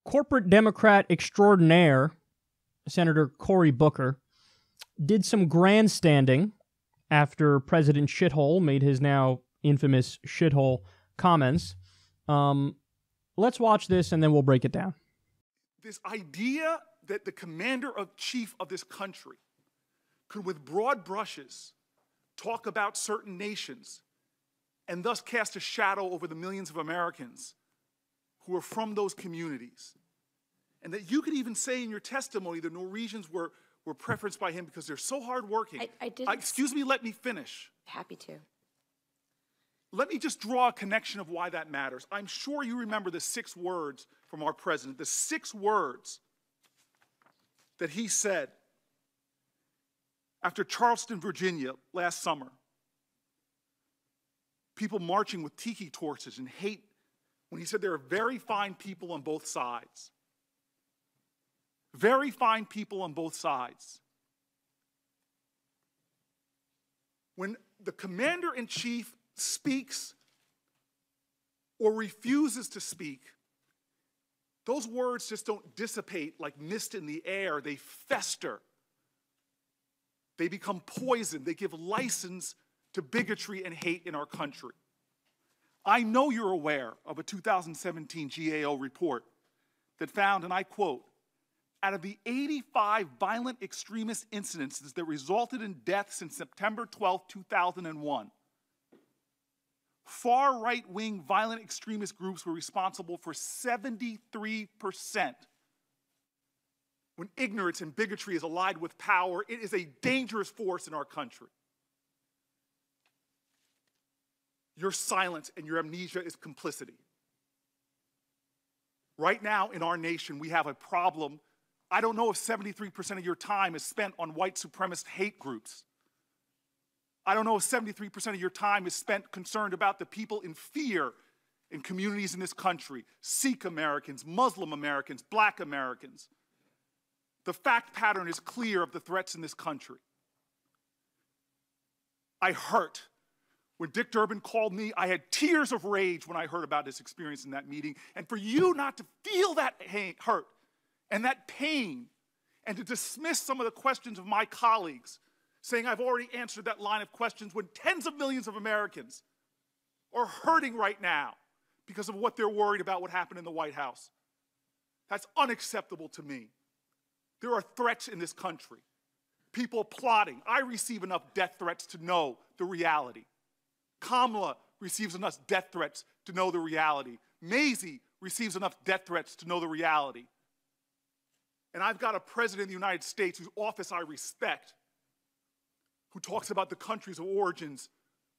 corporate Democrat extraordinaire, Senator Cory Booker, did some grandstanding after President Shithole made his now infamous shithole comments. Let's watch this and then we'll break it down. This idea that the commander-in-chief of this country could, with broad brushes, talk about certain nations and thus cast a shadow over the millions of Americans who are from those communities. And that you could even say in your testimony the Norwegians were preferenced by him because they're so hardworking. I didn't. Excuse me, let me finish. Happy to. Let me just draw a connection of why that matters. I'm sure you remember the 6 words from our president, the 6 words that he said after Charleston, Virginia last summer. People marching with tiki torches and hate, when he said there are very fine people on both sides. Very fine people on both sides. When the commander-in-chief speaks or refuses to speak, those words just don't dissipate like mist in the air. They fester. They become poison. They give license to bigotry and hate in our country. I know you're aware of a 2017 GAO report that found, and I quote, out of the 85 violent extremist incidences that resulted in death since September 12, 2001, far right-wing violent extremist groups were responsible for 73%. When ignorance and bigotry is allied with power, it is a dangerous force in our country. Your silence and your amnesia is complicity. Right now in our nation, we have a problem. I don't know if 73% of your time is spent on white supremacist hate groups. I don't know if 73% of your time is spent concerned about the people in fear in communities in this country, Sikh Americans, Muslim Americans, Black Americans. The fact pattern is clear of the threats in this country. I hurt. When Dick Durbin called me, I had tears of rage when I heard about his experience in that meeting. And for you not to feel that hurt and that pain and to dismiss some of the questions of my colleagues, saying I've already answered that line of questions when tens of millions of Americans are hurting right now because of what they're worried about what happened in the White House. That's unacceptable to me. There are threats in this country. People plotting. I receive enough death threats to know the reality. Kamala receives enough death threats to know the reality. Maisie receives enough death threats to know the reality. And I've got a president of the United States whose office I respect, who talks about the countries of origins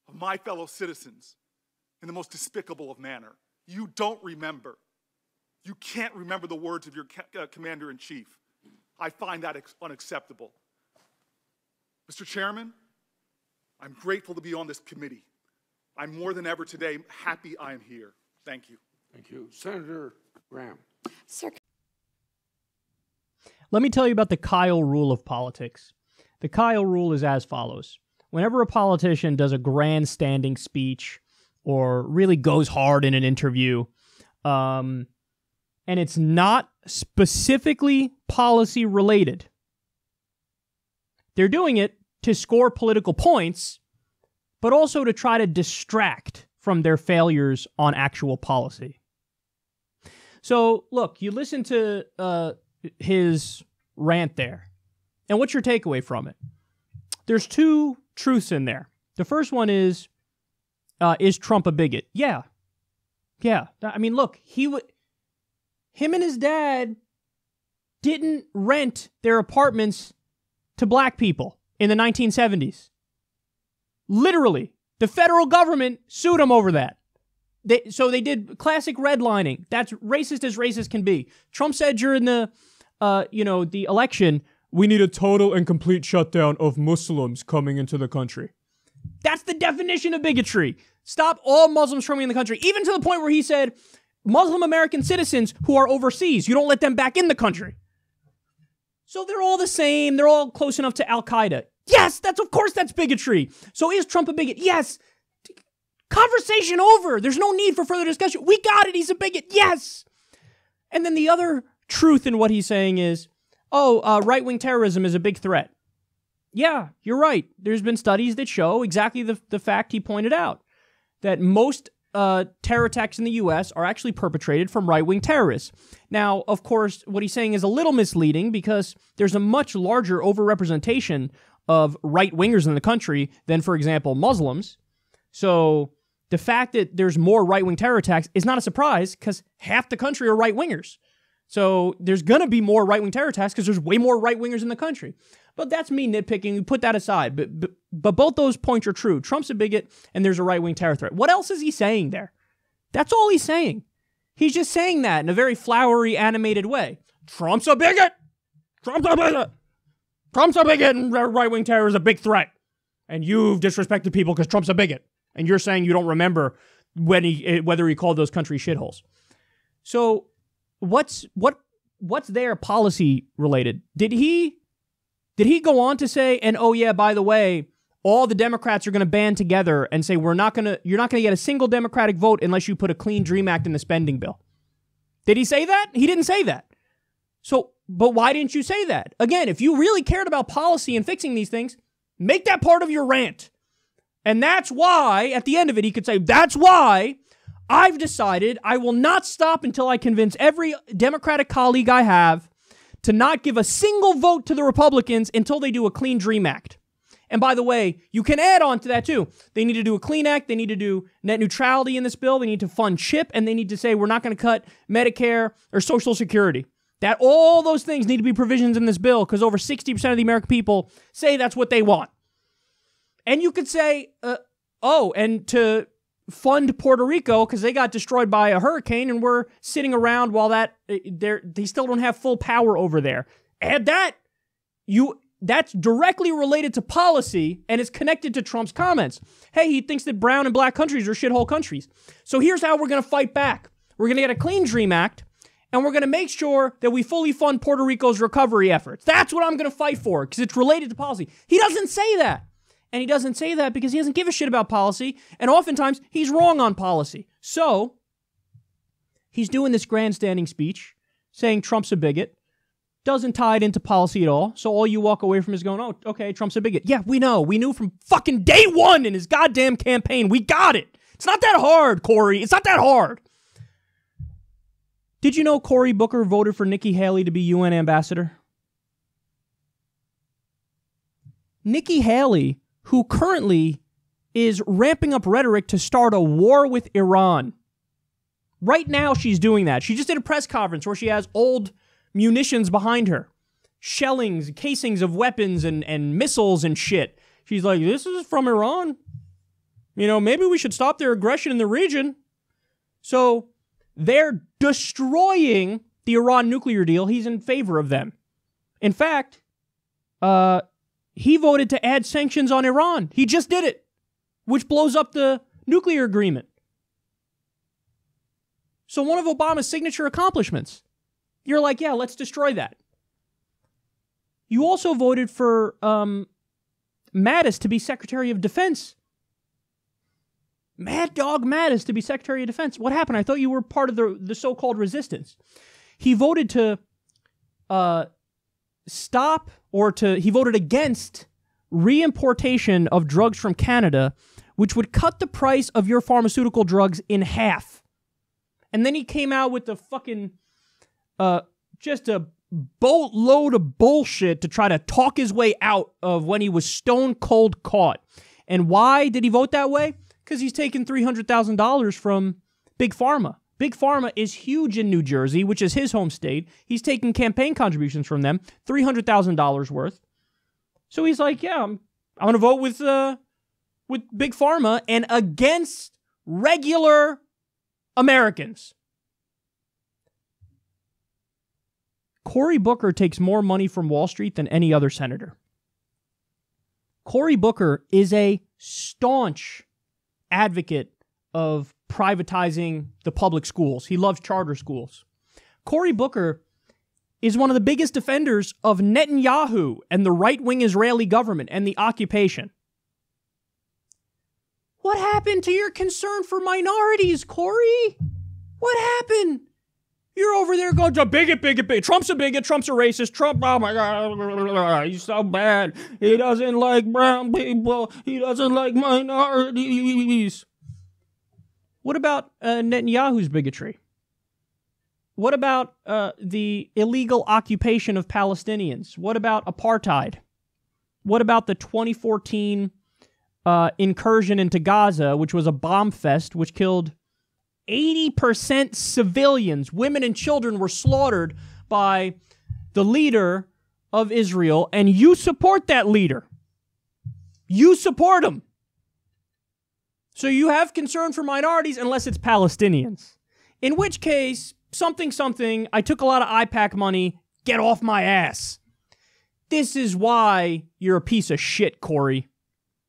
of my fellow citizens in the most despicable of manner. You don't remember. You can't remember the words of your commander-in-chief. I find that unacceptable. Mr. Chairman, I'm grateful to be on this committee. I'm more than ever today happy I am here. Thank you. Thank you. Senator Graham. Sir. Let me tell you about the Kyle rule of politics. The Kyle rule is as follows. Whenever a politician does a grandstanding speech or really goes hard in an interview, and it's not specifically policy related, they're doing it to score political points, but also to try to distract from their failures on actual policy. So, look, you listen to his rant there, and what's your takeaway from it? There's 2 truths in there. The first one is Trump a bigot? Yeah. I mean, look, him and his dad didn't rent their apartments to black people in the 1970s. Literally, the federal government sued them over that. So they did classic redlining. That's racist as racist can be. Trump said during the election, we need a total and complete shutdown of Muslims coming into the country. That's the definition of bigotry. Stop all Muslims coming in the country, even to the point where he said, Muslim American citizens who are overseas, you don't let them back in the country. So they're all the same. They're all close enough to Al-Qaeda. Yes, of course that's bigotry. So is Trump a bigot? Yes. Conversation over. There's no need for further discussion. We got it. He's a bigot. Yes. And then the other truth in what he's saying is, right-wing terrorism is a big threat. Yeah, you're right. There's been studies that show exactly the fact he pointed out, that most terror attacks in the U.S. are actually perpetrated from right-wing terrorists. Now, of course, what he's saying is a little misleading because there's a much larger overrepresentation of right-wingers in the country than, for example, Muslims. So the fact that there's more right-wing terror attacks is not a surprise because half the country are right-wingers. So there's going to be more right-wing terror attacks because there's way more right-wingers in the country. But that's me nitpicking. We put that aside. But both those points are true. Trump's a bigot and there's a right-wing terror threat. What else is he saying there? That's all he's saying. He's just saying that in a very flowery, animated way. Trump's a bigot! Trump's a bigot! Trump's a bigot and right-wing terror is a big threat. And you've disrespected people because Trump's a bigot. And you're saying you don't remember whether he called those countries shitholes. So what's there policy related? Did he go on to say, and oh yeah, by the way, all the Democrats are going to band together and say you're not going to get a single Democratic vote unless you put a Clean Dream Act in the spending bill? Did he say that? He didn't say that. So, but why didn't you say that? Again, if you really cared about policy and fixing these things, make that part of your rant. And that's why, at the end of it, he could say, that's why I've decided I will not stop until I convince every Democratic colleague I have to not give a single vote to the Republicans until they do a Clean Dream Act. And by the way, you can add on to that too. They need to do a Clean Act. They need to do net neutrality in this bill. They need to fund CHIP. And they need to say we're not going to cut Medicare or Social Security. That all those things need to be provisions in this bill because over 60% of the American people say that's what they want. And you could say, and to fund Puerto Rico because they got destroyed by a hurricane and we're sitting around while they still don't have full power over there. Add that. That's directly related to policy and is connected to Trump's comments. Hey, he thinks that brown and black countries are shithole countries. So here's how we're going to fight back. We're going to get a Clean Dream Act and we're going to make sure that we fully fund Puerto Rico's recovery efforts. That's what I'm going to fight for because it's related to policy. He doesn't say that. And he doesn't say that because he doesn't give a shit about policy. And oftentimes, he's wrong on policy. So, he's doing this grandstanding speech, saying Trump's a bigot, doesn't tie it into policy at all. So all you walk away from is going, oh, okay, Trump's a bigot. Yeah, we know. We knew from fucking day one in his goddamn campaign. We got it. It's not that hard, Cory. It's not that hard. Did you know Cory Booker voted for Nikki Haley to be UN ambassador? Nikki Haley, who currently is ramping up rhetoric to start a war with Iran. Right now, she's doing that. She just did a press conference where she has old munitions behind her. Shellings, casings of weapons and missiles and shit. She's like, this is from Iran. You know, maybe we should stop their aggression in the region. So they're destroying the Iran nuclear deal. He's in favor of them. In fact, he voted to add sanctions on Iran. He just did it, which blows up the nuclear agreement. So one of Obama's signature accomplishments. You're like, yeah, let's destroy that. You also voted for Mattis to be Secretary of Defense. Mad Dog Mattis to be Secretary of Defense. What happened? I thought you were part of the so-called resistance. He voted to he voted against reimportation of drugs from Canada, which would cut the price of your pharmaceutical drugs in half. And then he came out with the fucking, just a boatload of bullshit to try to talk his way out of when he was stone cold caught. And why did he vote that way? Because he's taken $300,000 from Big Pharma. Big Pharma is huge in New Jersey, which is his home state. He's taking campaign contributions from them, $300,000 worth. So he's like, yeah, I'm going to vote with Big Pharma and against regular Americans. Cory Booker takes more money from Wall Street than any other senator. Cory Booker is a staunch advocate of privatizing the public schools. He loves charter schools. Cory Booker is one of the biggest defenders of Netanyahu and the right-wing Israeli government and the occupation. What happened to your concern for minorities, Cory? What happened? You're over there going, a bigot, bigot, bigot. Trump's a bigot. Trump's a racist. Trump, oh my God, he's so bad. He doesn't like brown people. He doesn't like minorities. What about Netanyahu's bigotry? What about the illegal occupation of Palestinians? What about apartheid? What about the 2014 incursion into Gaza, which was a bomb fest, which killed 80% civilians? Women and children were slaughtered by the leader of Israel, and you support that leader. You support him. So you have concern for minorities unless it's Palestinians. In which case, something, I took a lot of IPAC money, get off my ass. This is why you're a piece of shit, Cory.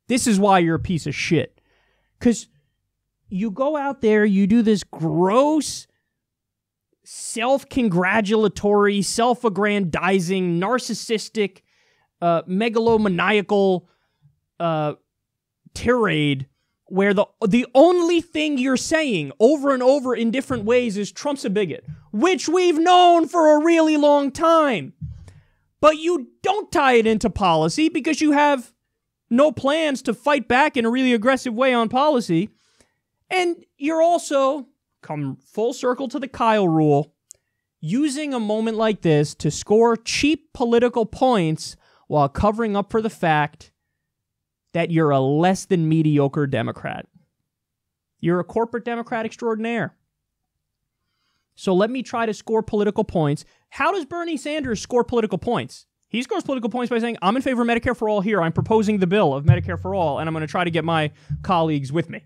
This is why you're a piece of shit. Because you go out there, you do this gross, self-congratulatory, self-aggrandizing, narcissistic, megalomaniacal tirade where the only thing you're saying over and over in different ways is Trump's a bigot, which we've known for a really long time. But you don't tie it into policy because you have no plans to fight back in a really aggressive way on policy. And you're also, come full circle to the Kyle rule, using a moment like this to score cheap political points while covering up for the fact that you're a less than mediocre Democrat. You're a corporate Democrat extraordinaire. So let me try to score political points. How does Bernie Sanders score political points? He scores political points by saying, I'm in favor of Medicare for all here. I'm proposing the bill of Medicare for all, and I'm going to try to get my colleagues with me.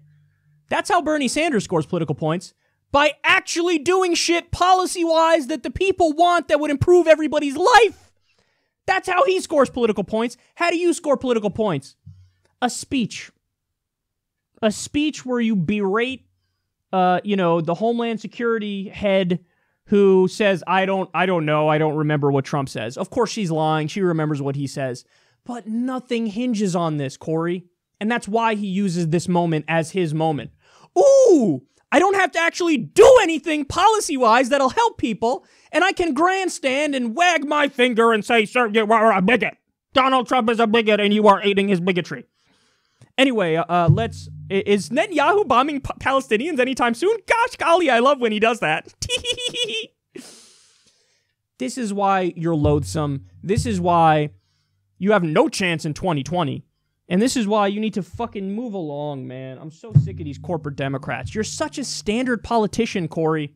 That's how Bernie Sanders scores political points, by actually doing shit policy-wise that the people want that would improve everybody's life. That's how he scores political points. How do you score political points? A speech. A speech where you berate, the Homeland Security head who says, I don't know, I don't remember what Trump says. Of course she's lying. She remembers what he says. But nothing hinges on this, Cory. And that's why he uses this moment as his moment. Ooh, I don't have to actually do anything policy-wise that'll help people, and I can grandstand and wag my finger and say, sir, you are a bigot. Donald Trump is a bigot, and you are aiding his bigotry. Anyway, is Netanyahu bombing Palestinians anytime soon? Gosh golly, I love when he does that. This is why you're loathsome. This is why you have no chance in 2020. And this is why you need to fucking move along, man. I'm so sick of these corporate Democrats. You're such a standard politician, Cory.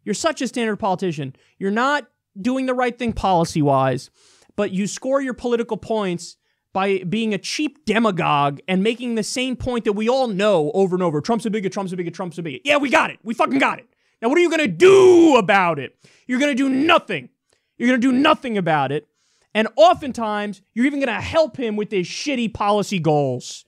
You're such a standard politician. You're not doing the right thing policy-wise, but you score your political points by being a cheap demagogue and making the same point that we all know over and over. Trump's a bigot, Trump's a bigot, Trump's a bigot. Yeah, we got it. We fucking got it. Now, what are you going to do about it? You're going to do nothing. You're going to do nothing about it. And oftentimes, you're even going to help him with his shitty policy goals.